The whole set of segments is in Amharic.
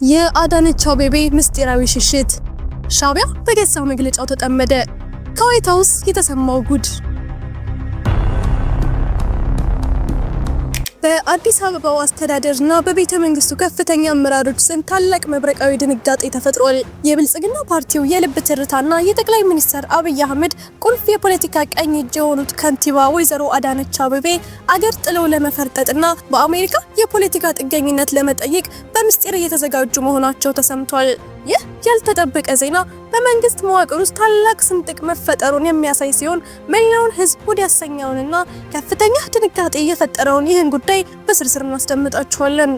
የአዳነች አቤቤ ምስጢራዊ ሽሽት ሻዕቢያ በገሳ መግለጫው ተጠመደ። ከዋይት ሃውስ የተሰማው ጉድ። በአዲስ አበባው አስተዳደርና በቤተ መንግስቱ ከፍተኛ አመራሮች ዘንድ ታላቅ መብረቃዊ ድንጋጤ ተፈጥሯል። የብልጽግና ፓርቲው የልብ ትርታና የጠቅላይ ሚኒስትር አብይ አህመድ ቁልፍ የፖለቲካ ቀኝ እጅ የሆኑት ከንቲባ ወይዘሮ አዳነች አቤቤ አገር ጥለው ለመፈርጠጥና በአሜሪካ የፖለቲካ ጥገኝነት ለመጠየቅ በምስጢር እየተዘጋጁ መሆናቸው ተሰምቷል። ይህ ያልተጠበቀ ዜና በመንግስት መዋቅር ውስጥ ታላቅ ስንጥቅ መፈጠሩን የሚያሳይ ሲሆን መላውን ህዝብ ወደ ያሰኘውንና ከፍተኛ ድንጋጤ የፈጠረውን ይህን ጉዳይ በስርስር እናስደምጣችኋለን።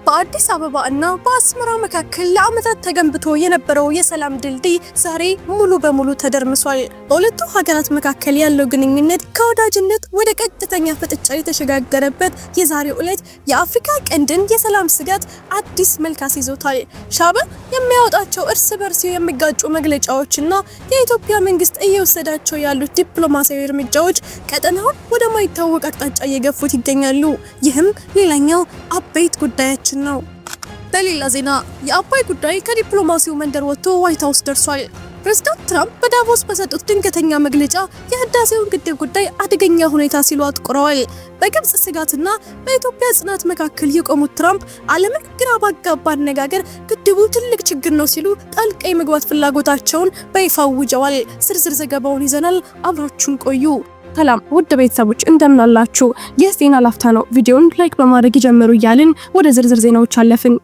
በአዲስ አበባ እና በአስመራ መካከል ለዓመታት ተገንብቶ የነበረው የሰላም ድልድይ ዛሬ ሙሉ በሙሉ ተደርምሷል። በሁለቱ ሀገራት መካከል ያለው ግንኙነት ከወዳጅነት ወደ ቀጥተኛ ፍጥጫ የተሸጋገረበት የዛሬው ዕለት የአፍሪካ ቀንድን የሰላም ስጋት አዲስ መልክ አስይዞታል። ሻዕቢያ የሚያወጣቸው እርስ በርስ የሚጋጩ መግለጫዎችና የኢትዮጵያ መንግስት እየወሰዳቸው ያሉት ዲፕሎማሲያዊ እርምጃዎች ቀጠናውን ወደማይታወቅ አቅጣጫ እየገፉት ይገኛሉ። ይህም ሌላኛው አበይት ጉዳያችን ነው። በሌላ ዜና የአባይ ጉዳይ ከዲፕሎማሲው መንደር ወጥቶ ዋይት ሃውስ ደርሷል። ፕሬዝዳንት ትራምፕ በዳቮስ በሰጡት ድንገተኛ መግለጫ የህዳሴውን ግድብ ጉዳይ አደገኛ ሁኔታ ሲሉ አጥቁረዋል። በግብጽ ስጋትና በኢትዮጵያ ጽናት መካከል የቆሙት ትራምፕ ዓለምን ግራ ባጋባ አነጋገር ግድቡ ትልቅ ችግር ነው ሲሉ ጣልቃ የመግባት ፍላጎታቸውን በይፋ አውጀዋል። ዝርዝር ዘገባውን ይዘናል። አብራችሁን ቆዩ። ሰላም ውድ ቤተሰቦች እንደምን አላችሁ? ይህ ዜና ላፍታ ነው። ቪዲዮውን ላይክ በማድረግ ይጀምሩ እያልን ወደ ዝርዝር ዜናዎች አለፍን።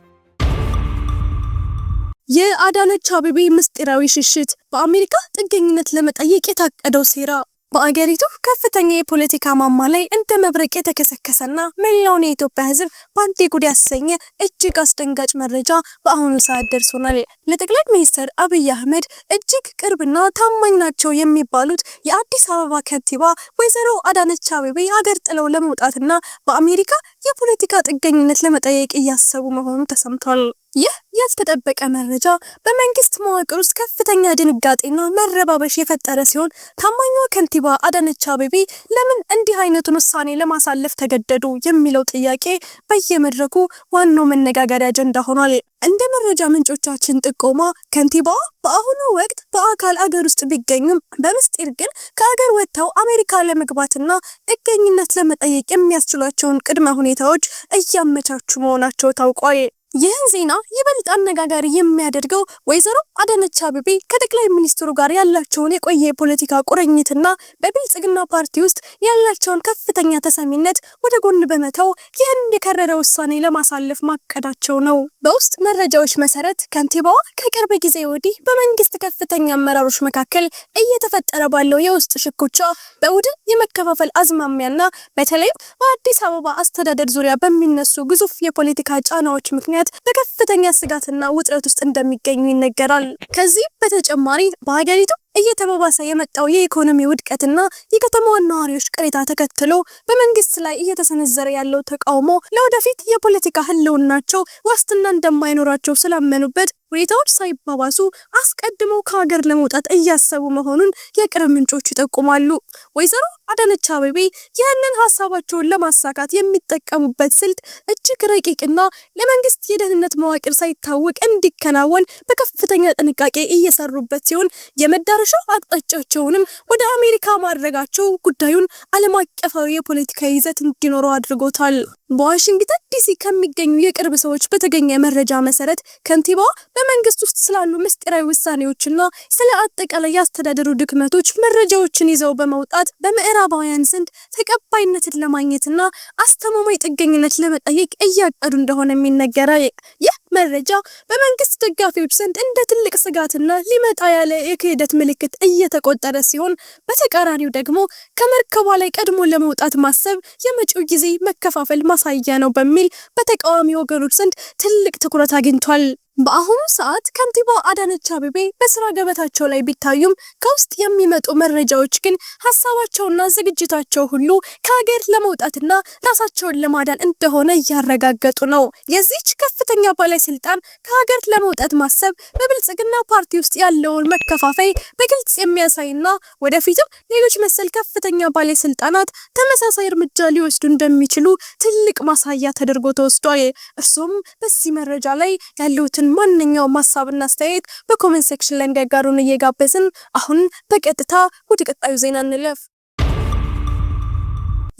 የአዳነች አቤቤ ምስጢራዊ ሽሽት፣ በአሜሪካ ጥገኝነት ለመጠየቅ የታቀደው ሴራ። በአገሪቱ ከፍተኛ የፖለቲካ ማማ ላይ እንደ መብረቅ የተከሰከሰና መላውን የኢትዮጵያ ሕዝብ በአንዴ ጉድ ያሰኘ እጅግ አስደንጋጭ መረጃ በአሁኑ ሰዓት ደርሶናል። ለጠቅላይ ሚኒስትር አብይ አህመድ እጅግ ቅርብና ታማኝ ናቸው የሚባሉት የአዲስ አበባ ከንቲባ ወይዘሮ አዳነች አቤቤ ሀገር ጥለው ለመውጣትና በአሜሪካ የፖለቲካ ጥገኝነት ለመጠየቅ እያሰቡ መሆኑ ተሰምቷል። ይህ ያልተጠበቀ መረጃ በመንግስት መዋቅር ውስጥ ከፍተኛ ድንጋጤና መረባበሽ የፈጠረ ሲሆን ታማኟ ከንቲባ አዳነች አቤቤ ለምን እንዲህ አይነቱን ውሳኔ ለማሳለፍ ተገደዱ የሚለው ጥያቄ በየመድረኩ ዋናው መነጋገሪያ አጀንዳ ሆኗል። እንደ መረጃ ምንጮቻችን ጥቆማ ከንቲባዋ በአሁኑ ወቅት በአካል አገር ውስጥ ቢገኙም በምስጢር ግን ከአገር ወጥተው አሜሪካ ለመግባትና ጥገኝነት ለመጠየቅ የሚያስችሏቸውን ቅድመ ሁኔታዎች እያመቻቹ መሆናቸው ታውቋል። ይህን ዜና ይበልጥ አነጋጋሪ የሚያደርገው ወይዘሮ አዳነች አቤቤ ከጠቅላይ ሚኒስትሩ ጋር ያላቸውን የቆየ የፖለቲካ ቁርኝትና በብልጽግና ፓርቲ ውስጥ ያላቸውን ከፍተኛ ተሰሚነት ወደ ጎን በመተው ይህን የከረረ ውሳኔ ለማሳለፍ ማቀዳቸው ነው። በውስጥ መረጃዎች መሰረት ከንቲባዋ ከቅርብ ጊዜ ወዲህ በመንግስት ከፍተኛ አመራሮች መካከል እየተፈጠረ ባለው የውስጥ ሽኩቻ በቡድን የመከፋፈል አዝማሚያና በተለይም በአዲስ አበባ አስተዳደር ዙሪያ በሚነሱ ግዙፍ የፖለቲካ ጫናዎች ምክንያት በከፍተኛ ስጋትና ውጥረት ውስጥ እንደሚገኙ ይነገራል። ከዚህ በተጨማሪ በሀገሪቱ እየተባባሰ የመጣው የኢኮኖሚ ውድቀትና የከተማዋን ነዋሪዎች ቅሬታ ተከትሎ በመንግስት ላይ እየተሰነዘረ ያለው ተቃውሞ ለወደፊት የፖለቲካ ህልውናቸው ዋስትና እንደማይኖራቸው ስላመኑበት ሁኔታዎች ሳይባባሱ አስቀድመው ከሀገር ለመውጣት እያሰቡ መሆኑን የቅርብ ምንጮች ይጠቁማሉ። ወይዘሮ አዳነች አቤቤ ይህንን ሀሳባቸውን ለማሳካት የሚጠቀሙበት ስልት እጅግ ረቂቅና ለመንግስት የደህንነት መዋቅር ሳይታወቅ እንዲከናወን በከፍተኛ ጥንቃቄ እየሰሩበት ሲሆን የመዳረሻው አቅጣጫቸውንም ወደ አሜሪካ ማድረጋቸው ጉዳዩን ዓለም አቀፋዊ የፖለቲካ ይዘት እንዲኖረው አድርጎታል። በዋሽንግተን ዲሲ ከሚገኙ የቅርብ ሰዎች በተገኘ መረጃ መሰረት ከንቲባዋ በመንግስት ውስጥ ስላሉ ምስጢራዊ ውሳኔዎችና ስለ አጠቃላይ ያስተዳደሩ ድክመቶች መረጃዎችን ይዘው በመውጣት በምዕራባውያን ዘንድ ተቀባይነትን ለማግኘትና አስተማማኝ ጥገኝነት ለመጠየቅ እያቀዱ እንደሆነ የሚነገራል። ይህ መረጃ በመንግስት ደጋፊዎች ዘንድ እንደ ትልቅ ስጋትና ሊመጣ ያለ የክህደት ምልክት እየተቆጠረ ሲሆን፣ በተቃራኒው ደግሞ ከመርከቧ ላይ ቀድሞ ለመውጣት ማሰብ የመጪው ጊዜ መከፋፈል ማሳያ ነው በሚል በተቃዋሚ ወገኖች ዘንድ ትልቅ ትኩረት አግኝቷል። በአሁኑ ሰዓት ከንቲባ አዳነች አቤቤ በስራ ገበታቸው ላይ ቢታዩም ከውስጥ የሚመጡ መረጃዎች ግን ሀሳባቸውና ዝግጅታቸው ሁሉ ከሀገር ለመውጣትና ራሳቸውን ለማዳን እንደሆነ እያረጋገጡ ነው። የዚች ከፍተኛ ባለስልጣን ከሀገር ለመውጣት ማሰብ በብልጽግና ፓርቲ ውስጥ ያለውን መከፋፈይ በግልጽ የሚያሳይና ወደፊትም ሌሎች መሰል ከፍተኛ ባለስልጣናት ተመሳሳይ እርምጃ ሊወስዱ እንደሚችሉ ትልቅ ማሳያ ተደርጎ ተወስዷል። እርሱም በዚህ መረጃ ላይ ያሉትን ማንኛውም ሀሳብና አስተያየት በኮሜንት ሴክሽን ላይ እንዲያጋሩን እየጋበዝን አሁን በቀጥታ ወደ ቀጣዩ ዜና እንለፍ።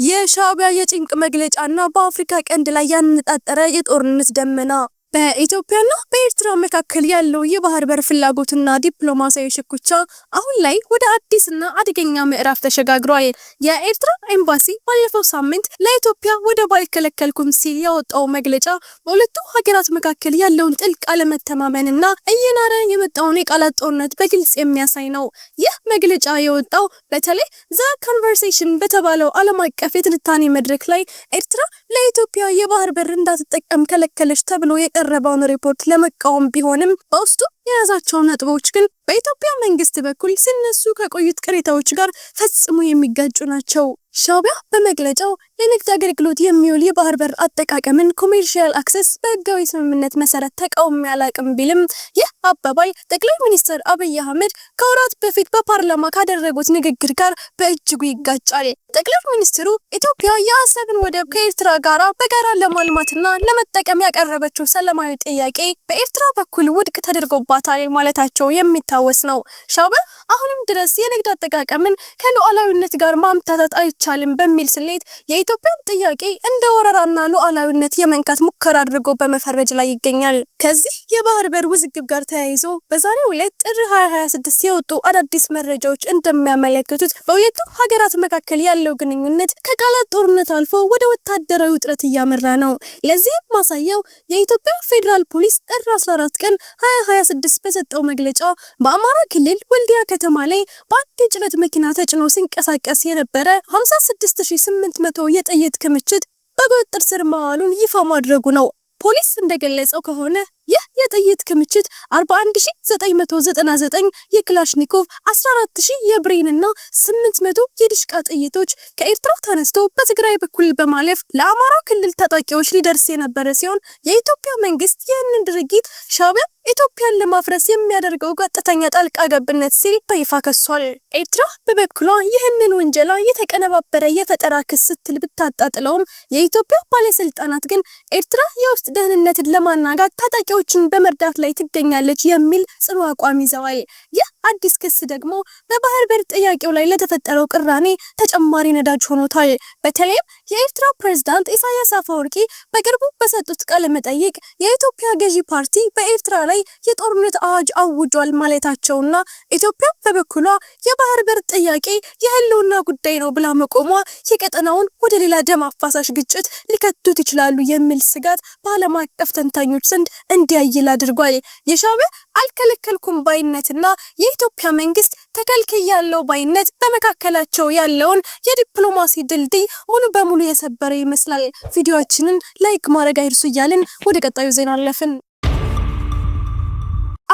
የሻዕቢያ የጭንቅ መግለጫና በአፍሪካ ቀንድ ላይ ያነጣጠረ የጦርነት ደመና። በኢትዮጵያና በኤርትራ መካከል ያለው የባህር በር ፍላጎትና ዲፕሎማሲያዊ ሽኩቻ አሁን ላይ ወደ አዲስና አደገኛ ምዕራፍ ተሸጋግሯል። የኤርትራ ኤምባሲ ባለፈው ሳምንት ለኢትዮጵያ ወደብ አልከለከልኩም ሲል ያወጣው መግለጫ በሁለቱ ሀገራት መካከል ያለውን ጥልቅ አለመተማመንና እየናረ የመጣውን የቃላት ጦርነት በግልጽ የሚያሳይ ነው። ይህ መግለጫ የወጣው በተለይ ዘ ኮንቨርሴሽን በተባለው ዓለም አቀፍ የትንታኔ መድረክ ላይ ኤርትራ ለኢትዮጵያ የባህር በር እንዳትጠቀም ከለከለች ተብሎ የቀረበውን ሪፖርት ለመቃወም ቢሆንም በውስጡ የያዛቸው ነጥቦች ግን በኢትዮጵያ መንግስት በኩል ሲነሱ ከቆዩት ቅሬታዎች ጋር ፈጽሞ የሚጋጩ ናቸው። ሻዕቢያ በመግለጫው ለንግድ አገልግሎት የሚውል የባህር በር አጠቃቀምን ኮሜርሻል አክሰስ በህጋዊ ስምምነት መሰረት ተቃውሞ ያላቅም ቢልም ይህ አባባል ጠቅላይ ሚኒስትር አብይ አህመድ ከወራት በፊት በፓርላማ ካደረጉት ንግግር ጋር በእጅጉ ይጋጫል። ጠቅላይ ሚኒስትሩ ኢትዮጵያ የአሰብን ወደብ ከኤርትራ ጋራ በጋራ ለማልማትና ለመጠቀም ያቀረበችው ሰላማዊ ጥያቄ በኤርትራ በኩል ውድቅ ተደርጎባታል ማለታቸው የሚታወስ ነው። ሻዕቢያ አሁንም ድረስ የንግድ አጠቃቀምን ከሉዓላዊነት ጋር ማምታታት አይቻልም በሚል ስሌት የኢትዮጵያን ጥያቄ እንደ ወረራና ሉዓላዊነት የመንካት ሙከራ አድርጎ በመፈረጅ ላይ ይገኛል። ከዚህ የባህር በር ውዝግብ ጋር ተያይዞ በዛሬው ዕለት ጥር 2026 የወጡ አዳዲስ መረጃዎች እንደሚያመለክቱት በሁለቱ ሀገራት መካከል ያለው ግንኙነት ከቃላት ጦርነት አልፎ ወደ ወታደራዊ ውጥረት እያመራ ነው። ለዚህም ማሳያው የኢትዮጵያ ፌዴራል ፖሊስ ጥር 14 ቀን 2026 በሰጠው መግለጫ በአማራ ክልል ወልዲያ ከተማ ላይ በአንድ የጭነት መኪና ተጭኖ ሲንቀሳቀስ የነበረ 56800 የጥይት ክምችት በቁጥጥር ስር መዋሉን ይፋ ማድረጉ ነው። ፖሊስ እንደገለጸው ከሆነ ይህ የጥይት ክምችት 41999 የክላሽኒኮቭ፣ 14000 የብሬንና 800 የዲሽቃ ጥይቶች ከኤርትራ ተነስቶ በትግራይ በኩል በማለፍ ለአማራ ክልል ታጣቂዎች ሊደርስ የነበረ ሲሆን የኢትዮጵያ መንግስት ይህንን ድርጊት ሻዕቢያ ኢትዮጵያን ለማፍረስ የሚያደርገው ቀጥተኛ ጣልቃ ገብነት ሲል በይፋ ከሷል። ኤርትራ በበኩሏ ይህንን ወንጀላ የተቀነባበረ የፈጠራ ክስ ስትል ብታጣጥለውም የኢትዮጵያ ባለስልጣናት ግን ኤርትራ የውስጥ ደህንነትን ለማናጋት ታጣቂዎችን በመርዳት ላይ ትገኛለች የሚል ጽኑ አቋም ይዘዋል። ይህ አዲስ ክስ ደግሞ በባህር በር ጥያቄው ላይ ለተፈጠረው ቅራኔ ተጨማሪ ነዳጅ ሆኖታል። በተለይም የኤርትራ ፕሬዝዳንት ኢሳያስ አፈወርቂ በቅርቡ በሰጡት ቃለ መጠይቅ የኢትዮጵያ ገዢ ፓርቲ በኤርትራ ላይ የጦርነት አዋጅ አውጇል ማለታቸውና ኢትዮጵያ በበኩሏ የባህር በር ጥያቄ የህልውና ጉዳይ ነው ብላ መቆሟ የቀጠናውን ወደ ሌላ ደም አፋሳሽ ግጭት ሊከቱት ይችላሉ የሚል ስጋት በዓለም አቀፍ ተንታኞች ዘንድ እንዲያይል አድርጓል። የሻዕቢያ አልከለከልኩም ባይነትና የኢትዮጵያ መንግስት ተከልክያለሁ ባይነት በመካከላቸው ያለውን የዲፕሎማሲ ድልድይ ሙሉ በሙሉ የሰበረ ይመስላል። ቪዲዮአችንን ላይክ ማድረግ አይርሱ እያልን ወደ ቀጣዩ ዜና አለፍን።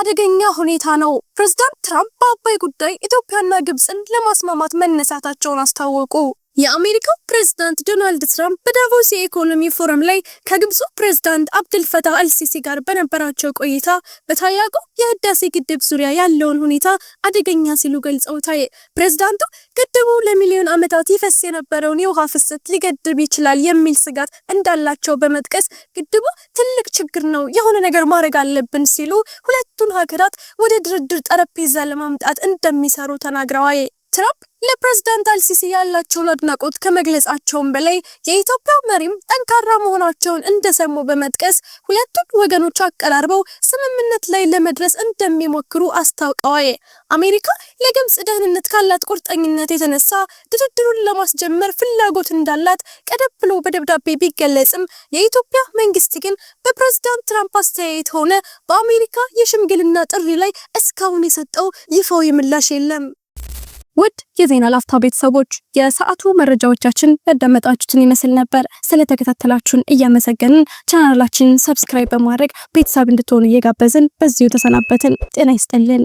አደገኛ ሁኔታ ነው። ፕሬዝዳንት ትራምፕ በአባይ ጉዳይ ኢትዮጵያና ግብጽን ለማስማማት መነሳታቸውን አስታወቁ። የአሜሪካው ፕሬዝዳንት ዶናልድ ትራምፕ በዳቮስ የኢኮኖሚ ፎረም ላይ ከግብፁ ፕሬዝዳንት አብዱልፈታህ አልሲሲ ጋር በነበራቸው ቆይታ በታላቁ የህዳሴ ግድብ ዙሪያ ያለውን ሁኔታ አደገኛ ሲሉ ገልጸውታል። ፕሬዝዳንቱ ግድቡ ለሚሊዮን ዓመታት ይፈስ የነበረውን የውሃ ፍሰት ሊገድብ ይችላል የሚል ስጋት እንዳላቸው በመጥቀስ ግድቡ ትልቅ ችግር ነው፣ የሆነ ነገር ማድረግ አለብን ሲሉ ሁለቱን ሀገራት ወደ ድርድር ጠረጴዛ ለማምጣት እንደሚሰሩ ተናግረዋል። ትራምፕ ለፕሬዝዳንት አልሲሲ ያላቸውን አድናቆት ከመግለጻቸውም በላይ የኢትዮጵያ መሪም ጠንካራ መሆናቸውን እንደሰሙ በመጥቀስ ሁለቱን ወገኖች አቀራርበው ስምምነት ላይ ለመድረስ እንደሚሞክሩ አስታውቀዋል። አሜሪካ ለግብጽ ደህንነት ካላት ቁርጠኝነት የተነሳ ድርድሩን ለማስጀመር ፍላጎት እንዳላት ቀደም ብሎ በደብዳቤ ቢገለጽም የኢትዮጵያ መንግስት ግን በፕሬዝዳንት ትራምፕ አስተያየት ሆነ በአሜሪካ የሽምግልና ጥሪ ላይ እስካሁን የሰጠው ይፋዊ ምላሽ የለም። ውድ የዜና ላፍታ ቤተሰቦች የሰዓቱ መረጃዎቻችን ያዳመጣችሁትን ይመስል ነበር። ስለተከታተላችሁን እያመሰገንን ቻናላችንን ሰብስክራይብ በማድረግ ቤተሰብ እንድትሆኑ እየጋበዝን በዚሁ ተሰናበትን። ጤና ይስጥልን።